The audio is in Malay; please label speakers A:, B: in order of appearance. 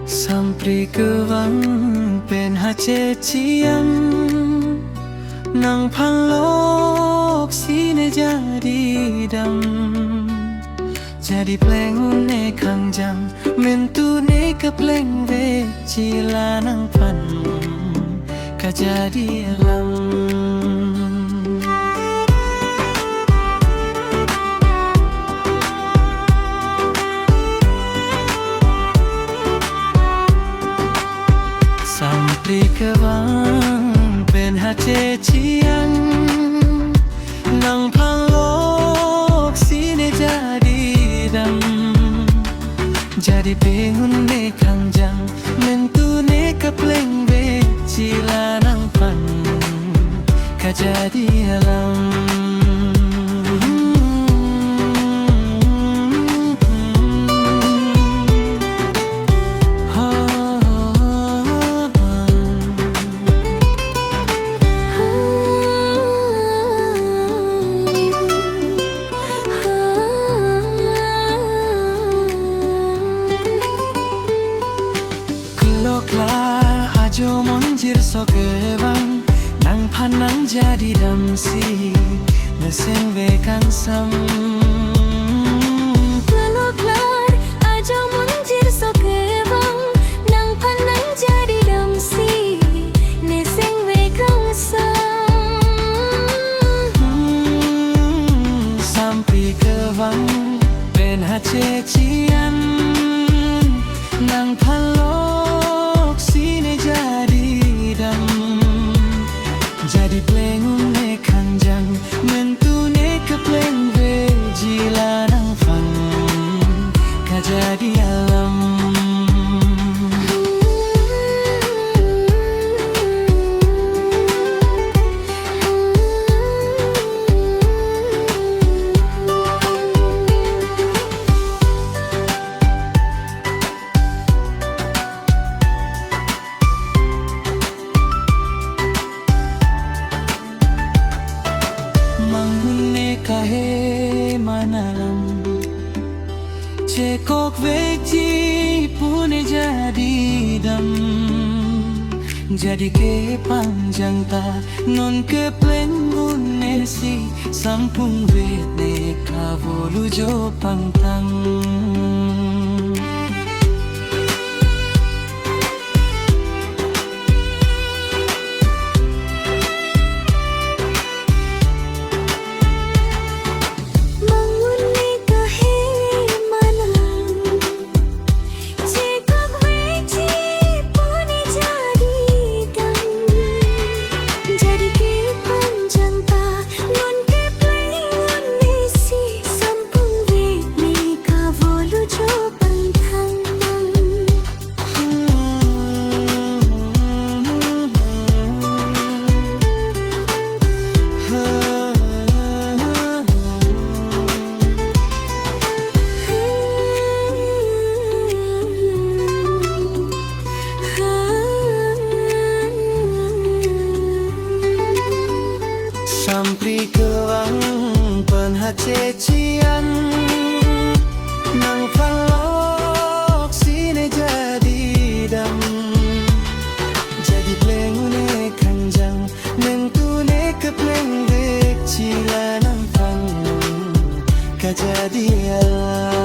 A: Sampai kewang pen hacecian nang panlok sine jadi dam jadi plengune kangjang mentune kepleng ve cila nang pan kajadi alam sampai kewang pen hacecian nang panlok sine jadi dam jadi penghune kangjang mentune kepleng be cila nang pan kajadi alam ajo monjir sokewang nang panang jadi damsi neseng vekan sam
B: Keloklar ajo monjir sokewang nang panang jadi damsi neseng vekan sam
A: sampai kewang pen hacecian nang panlok sine jadi dam jadi plengune kanjang mentune kepleng ve jila nang fan kajadi alam kahe manalam cekok veji pune jadi dam jadi ke panjang ta non ke plengune si sampung vene kavolu jo pantang sampai kewang pen hacecian nang panlok sine jadi dam jadi plengune kanjang mentune kepleng ve cila nang pan kajadi alam